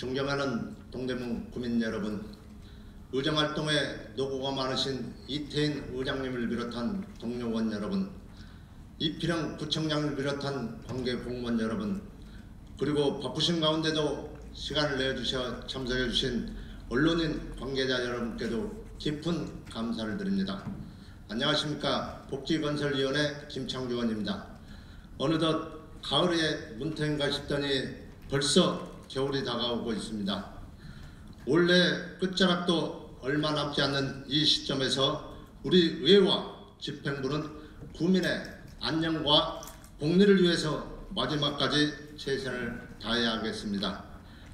존경하는 동대문 구민 여러분, 의정활동에 노고가 많으신 이태인 의장님을 비롯한 동료원 여러분, 이필영 구청장을 비롯한 관계 공무원 여러분, 그리고 바쁘신 가운데도 시간을 내주셔 참석해 주신 언론인 관계자 여러분께도 깊은 감사를 드립니다. 안녕하십니까. 복지건설위원회 김창규 의원입니다. 어느덧 가을에 문턱인가 싶더니 벌써 겨울이 다가오고 있습니다. 올해 끝자락도 얼마 남지 않는 이 시점에서 우리 의회와 집행부는 국민의 안녕과 복리를 위해서 마지막까지 최선을 다해야 하겠습니다.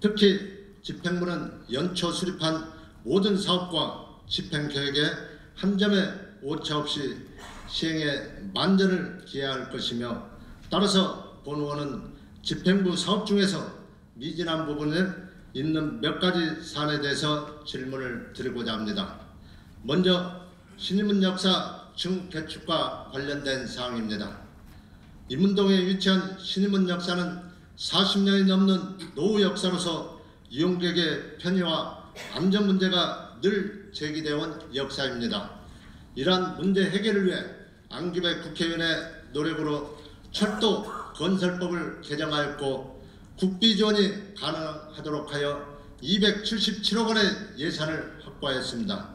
특히 집행부는 연초 수립한 모든 사업과 집행계획에 한 점의 오차 없이 시행에 만전을 기해야 할 것이며, 따라서 본 의원은 집행부 사업 중에서 미진한 부분에 있는 몇 가지 사안에 대해서 질문을 드리고자 합니다. 먼저 신의문 역사 증개축과 관련된 사항입니다. 인문동에 위치한 신의문 역사는 40년이 넘는 노후 역사로서 이용객의 편의와 안전 문제가 늘 제기되어 온 역사입니다. 이러한 문제 해결을 위해 안기백 국회의원의 노력으로 철도 건설법을 개정하였고, 국비 지원이 가능하도록 하여 277억 원의 예산을 확보하였습니다.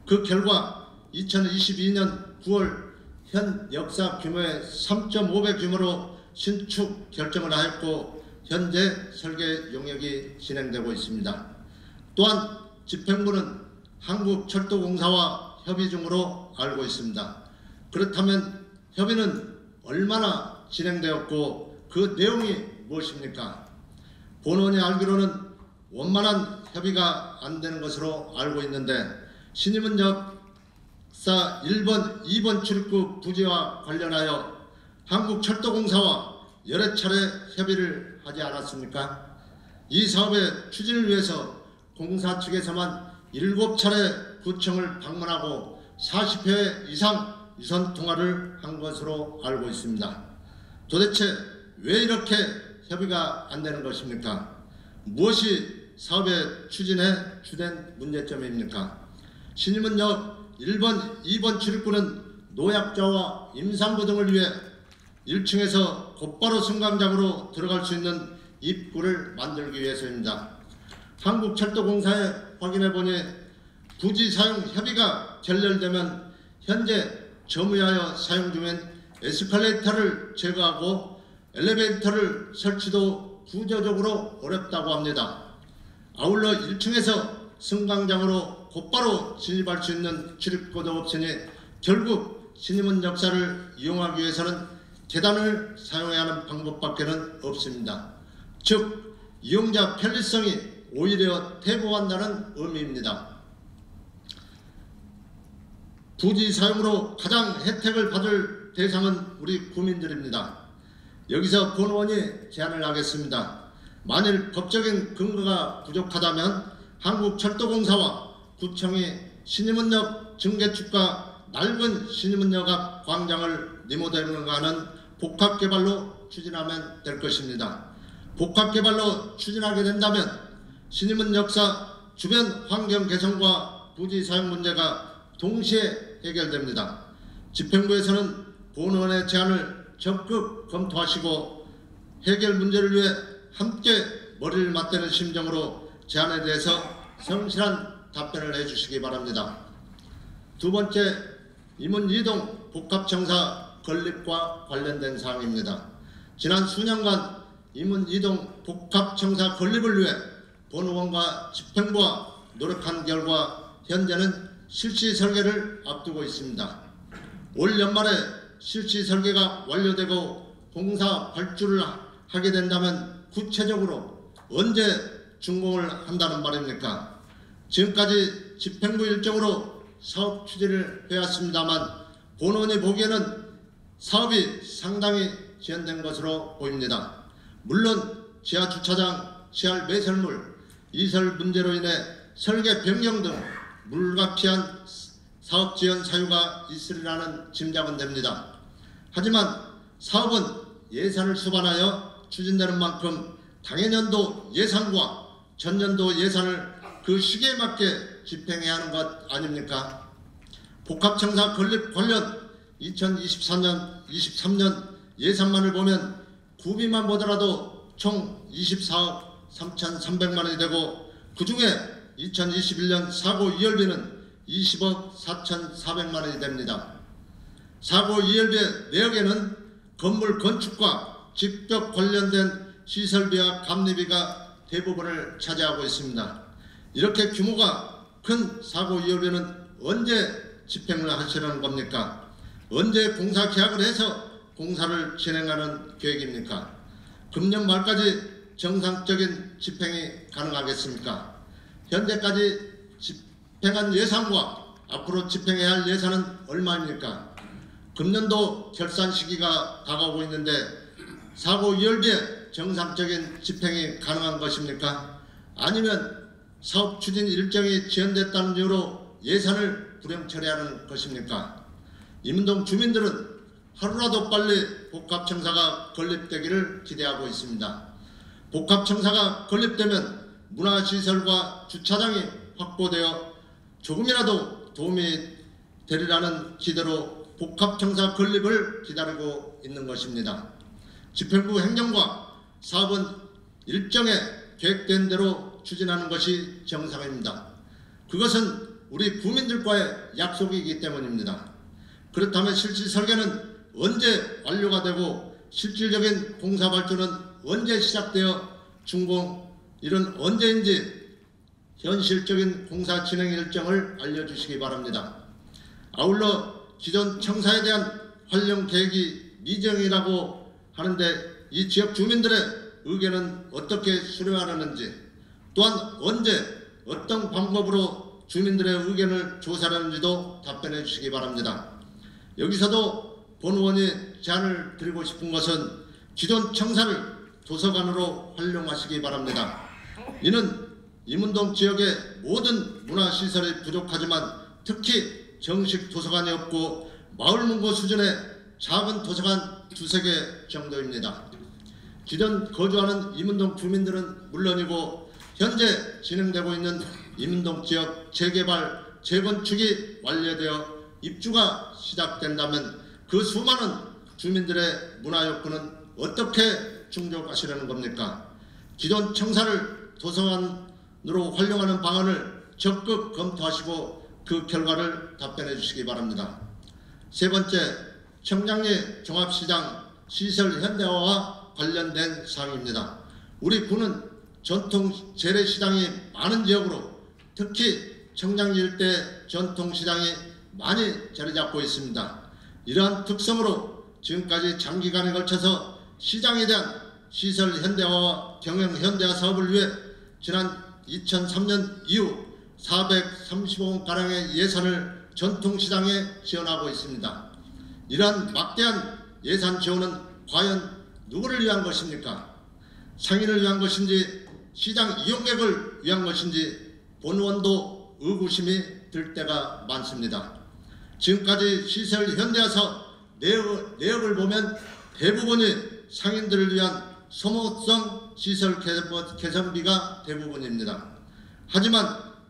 그 결과 2022년 9월 현 역사 규모의 3.5배 규모로 신축 결정을 하였고, 현재 설계 용역이 진행되고 있습니다. 또한 집행부는 한국철도공사와 협의 중으로 알고 있습니다. 그렇다면 협의는 얼마나 진행되었고 그 내용이 무엇입니까? 본 의원이 알기로는 원만한 협의가 안 되는 것으로 알고 있는데, 신의문 역사 1번, 2번 출입구 부지와 관련하여 한국철도공사와 여러 차례 협의를 하지 않았습니까? 이 사업의 추진을 위해서 공사 측에서만 7차례 구청을 방문하고 40회 이상 유선 통화를 한 것으로 알고 있습니다. 도대체 왜 이렇게 협의가 안 되는 것입니까? 무엇이 사업의 추진에 주된 문제점입니까? 신의문역 1번, 2번 출입구는 노약자와 임산부 등을 위해 1층에서 곧바로 승강장으로 들어갈 수 있는 입구를 만들기 위해서입니다. 한국철도공사에 확인해보니 부지 사용 협의가 결렬되면 현재 점유하여 사용 중인 에스컬레이터를 제거하고 엘리베이터를 설치도 구조적으로 어렵다고 합니다. 아울러 1층에서 승강장으로 곧바로 진입할 수 있는 출입구도 없으니 결국 신의문 역사를 이용하기 위해서는 계단을 사용해야 하는 방법밖에는 없습니다. 즉 이용자 편리성이 오히려 퇴보한다는 의미입니다. 부지 사용으로 가장 혜택을 받을 대상은 우리 구민들입니다. 여기서 본 의원이 제안을 하겠습니다. 만일 법적인 근거가 부족하다면 한국철도공사와 구청이 신의문역 증개축과 낡은 신의문역 앞 광장을 리모델링하는 복합개발로 추진하면 될 것입니다. 복합개발로 추진하게 된다면 신의문 역사 주변 환경 개선과 부지 사용 문제가 동시에 해결됩니다. 집행부에서는 본 의원의 제안을 적극 검토하시고 해결 문제를 위해 함께 머리를 맞대는 심정으로 제안에 대해서 성실한 답변을 해주시기 바랍니다. 두 번째, 임원 이동 복합청사 건립과 관련된 사항입니다. 지난 수년간 임원 이동 복합청사 건립을 위해 본 의원과 집행부와 노력한 결과 현재는 실시 설계를 앞두고 있습니다. 올 연말에 실시 설계가 완료되고 공사 발주를 하게 된다면 구체적으로 언제 준공을 한다는 말입니까? 지금까지 집행부 일정으로 사업 추진을 해왔습니다만 본 의원이 보기에는 사업이 상당히 지연된 것으로 보입니다. 물론 지하주차장, 지하 매설물, 이설 문제로 인해 설계 변경 등 불가피한 사업 지연 사유가 있으리라는 짐작은 됩니다. 하지만 사업은 예산을 수반하여 추진되는 만큼 당해년도 예산과 전년도 예산을 그 시기에 맞게 집행해야 하는 것 아닙니까? 복합청사 건립 관련 2023년 예산만을 보면 구비만 보더라도 총 24억 3,300만 원이 되고, 그 중에 2021년 사고 이열비는 20억 4,400만 원이 됩니다. 사고 이열비의 내역에는 건물 건축과 직접 관련된 시설비와 감리비가 대부분을 차지하고 있습니다. 이렇게 규모가 큰 사고 이열비는 언제 집행을 하시려는 겁니까? 언제 공사 계약을 해서 공사를 진행하는 계획입니까? 금년 말까지 정상적인 집행이 가능하겠습니까? 현재까지 집행한 예산과 앞으로 집행해야 할 예산은 얼마입니까? 금년도 결산 시기가 다가오고 있는데 사고 이열비에 정상적인 집행이 가능한 것입니까? 아니면 사업 추진 일정이 지연됐다는 이유로 예산을 불용 처리하는 것입니까? 임은동 주민들은 하루라도 빨리 복합청사가 건립되기를 기대하고 있습니다. 복합청사가 건립되면 문화시설과 주차장이 확보되어 조금이라도 도움이 되리라는 기대로 복합청사 건립을 기다리고 있는 것입니다. 집행부 행정과 사업은 일정에 계획된 대로 추진하는 것이 정상입니다. 그것은 우리 국민들과의 약속이기 때문입니다. 그렇다면 실시 설계는 언제 완료가 되고 실질적인 공사 발주는 언제 시작되어 준공, 이런 언제인지 현실적인 공사 진행 일정을 알려주시기 바랍니다. 아울러 기존 청사에 대한 활용 계획이 미정이라고 하는데 이 지역 주민들의 의견은 어떻게 수렴하려는지, 또한 언제 어떤 방법으로 주민들의 의견을 조사하는지도 답변해 주시기 바랍니다. 여기서도 본 의원이 제안을 드리고 싶은 것은 기존 청사를 도서관으로 활용하시기 바랍니다. 이는 임은동 지역의 모든 문화시설이 부족하지만 특히 정식 도서관이 없고 마을문고 수준의 작은 도서관 2~3개 정도입니다. 기존 거주하는 임은동 주민들은 물론이고 현재 진행되고 있는 임은동 지역 재개발, 재건축이 완료되어 입주가 시작된다면 그 수많은 주민들의 문화 욕구는 어떻게 충족하시려는 겁니까? 기존 청사를 도서관으로 활용하는 방안을 적극 검토하시고 그 결과를 답변해 주시기 바랍니다. 세 번째, 청량리 종합시장 시설 현대화와 관련된 사항입니다. 우리 구는 전통 재래시장이 많은 지역으로 특히 청량리 일대 전통시장이 많이 자리 잡고 있습니다. 이러한 특성으로 지금까지 장기간에 걸쳐서 시장에 대한 시설 현대화와 경영 현대화 사업을 위해 지난 2003년 이후 435원가량의 예산을 전통시장에 지원하고 있습니다. 이러한 막대한 예산 지원은 과연 누구를 위한 것입니까? 상인을 위한 것인지 시장 이용객을 위한 것인지 본 의원도 의구심이 들 때가 많습니다. 지금까지 시설 현대화 사업 내역을 보면 대부분이 상인들을 위한 소모성 시설 개선비가 대부분입니다. 하지만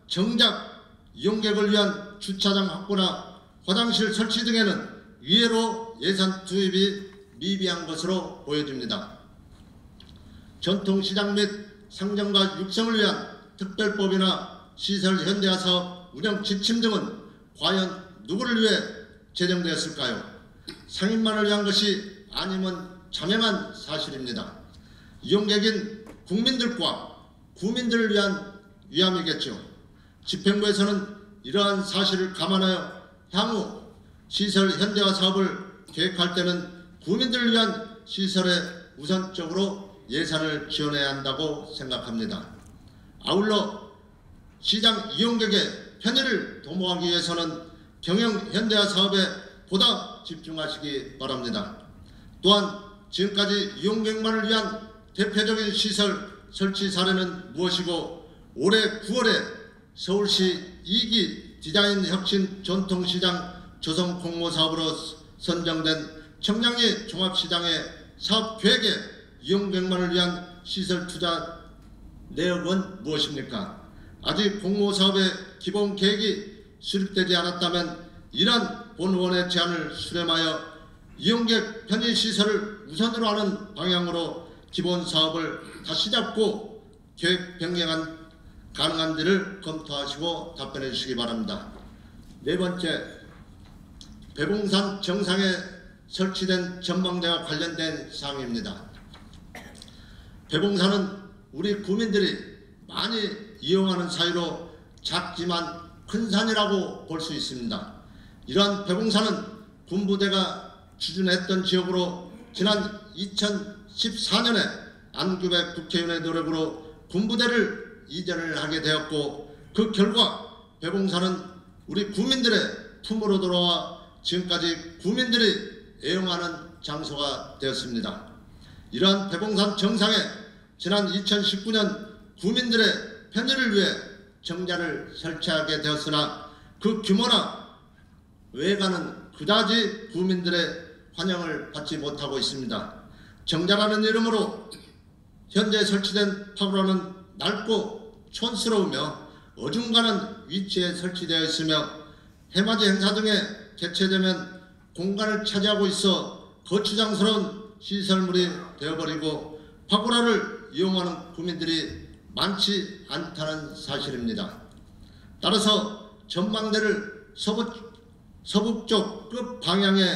정작 이용객을 위한 주차장 확보나 화장실 설치 등에는 의외로 예산 투입이 미비한 것으로 보여집니다. 전통시장 및 상점과 육성을 위한 특별법이나 시설 현대화 사업 운영 지침 등은 과연 누구를 위해 제정되었을까요? 상인만을 위한 것이 아니면 자명한 사실입니다. 이용객인 국민들과 구민들을 위한 위함이겠죠. 집행부에서는 이러한 사실을 감안하여 향후 시설 현대화 사업을 계획할 때는 구민들을 위한 시설에 우선적으로 예산을 지원해야 한다고 생각합니다. 아울러 시장 이용객의 편의를 도모하기 위해서는 경영 현대화 사업에 보다 집중하시기 바랍니다. 또한 지금까지 이용객만을 위한 대표적인 시설 설치 사례는 무엇이고 올해 9월에 서울시 2기 디자인 혁신 전통시장 조성 공모 사업으로 선정된 청량리 종합시장의 사업 계획에 이용객만을 위한 시설 투자 내역은 무엇입니까? 아직 공모사업의 기본 계획이 수립되지 않았다면 이러한 본원의 제안을 수렴하여 이용객 편의시설을 우선으로 하는 방향으로 기본 사업을 다시 잡고 계획 변경 가능한지를 검토하시고 답변해 주시기 바랍니다. 네 번째, 배봉산 정상에 설치된 전망대와 관련된 사항입니다. 배봉산은 우리 구민들이 많이 이용하는 사이로 작지만 큰 산이라고 볼 수 있습니다. 이러한 배봉산은 군부대가 추진했던 지역으로 지난 2014년에 안규백 국회의원의 노력으로 군부대를 이전을 하게 되었고, 그 결과 배봉산은 우리 구민들의 품으로 돌아와 지금까지 구민들이 애용하는 장소가 되었습니다. 이러한 배봉산 정상에 지난 2019년 구민들의 편의를 위해 정자를 설치하게 되었으나 그 규모나 외관은 그다지 구민들의 환영을 받지 못하고 있습니다. 정자라는 이름으로 현재 설치된 파고라는 낡고 촌스러우며 어중간한 위치에 설치되어 있으며 해맞이 행사 등에 개최되면 공간을 차지하고 있어 거추장스러운 시설물이 되어버리고 파고라를 이용하는 구민들이 많지 않다는 사실입니다. 따라서 전망대를 서북쪽 끝 방향의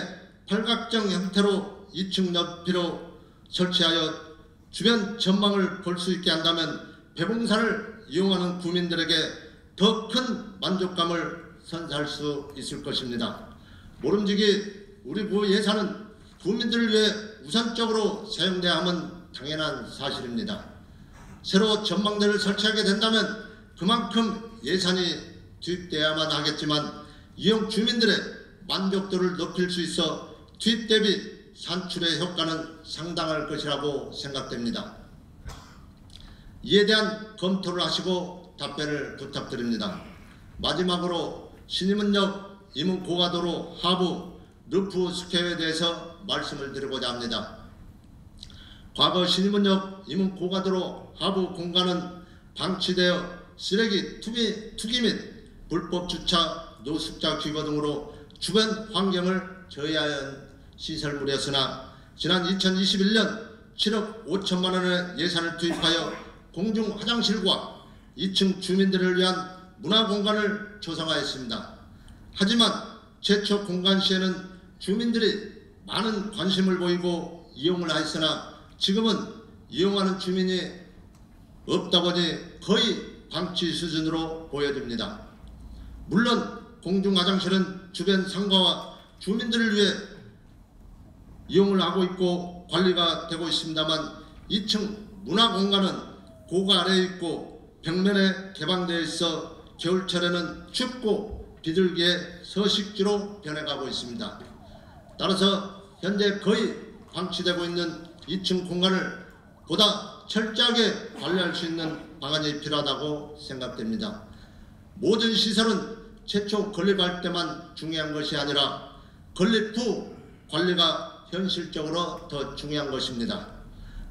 팔각정 형태로 2층 높이로 설치하여 주변 전망을 볼 수 있게 한다면 배봉산을 이용하는 구민들에게 더 큰 만족감을 선사할 수 있을 것입니다. 모름지기 우리 구 예산은 구민들을 위해 우선적으로 사용돼야 함은 당연한 사실입니다. 새로 전망대를 설치하게 된다면 그만큼 예산이 투입돼야만 하겠지만 이용 주민들의 만족도를 높일 수 있어 투입 대비 산출의 효과는 상당할 것이라고 생각됩니다. 이에 대한 검토를 하시고 답변을 부탁드립니다. 마지막으로 신임은역 임은고가도로 하부 루프 스퀘어에 대해서 말씀을 드리고자 합니다. 과거 신임은역 임은고가도로 하부 공간은 방치되어 쓰레기 투기 및 불법 주차, 노숙자 귀거 등으로 주변 환경을 저해한 시설물이었으나 지난 2021년 7억 5천만 원의 예산을 투입하여 공중 화장실과 2층 주민들을 위한 문화공간을 조성하였습니다. 하지만 최초 공간 시에는 주민들이 많은 관심을 보이고 이용을 하였으나 지금은 이용하는 주민이 없다 보니 거의 방치 수준으로 보여집니다. 물론 공중 화장실은 주변 상가와 주민들을 위해 이용을 하고 있고 관리가 되고 있습니다만 2층 문화공간은 고가 아래에 있고 벽면에 개방되어 있어 겨울철에는 춥고 비둘기의 서식지로 변해가고 있습니다. 따라서 현재 거의 방치되고 있는 2층 공간을 보다 철저하게 관리할 수 있는 방안이 필요하다고 생각됩니다. 모든 시설은 최초 건립할 때만 중요한 것이 아니라 건립 후 관리가 현실적으로 더 중요한 것입니다.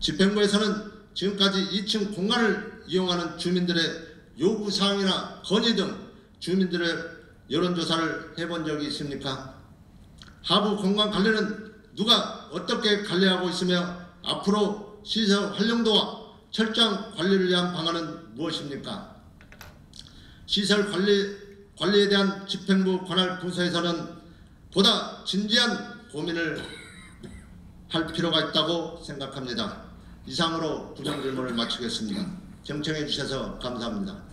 집행부에서는 지금까지 2층 공간을 이용하는 주민들의 요구사항이나 건의 등 주민들의 여론조사를 해본 적이 있습니까? 하부 공간 관리는 누가 어떻게 관리하고 있으며 앞으로 시설 활용도와 철저한 관리를 위한 방안은 무엇입니까? 시설 관리에 대한 집행부 관할 부서에서는 보다 진지한 고민을 할 필요가 있다고 생각합니다. 이상으로 부정 질문을 마치겠습니다. 경청해 주셔서 감사합니다.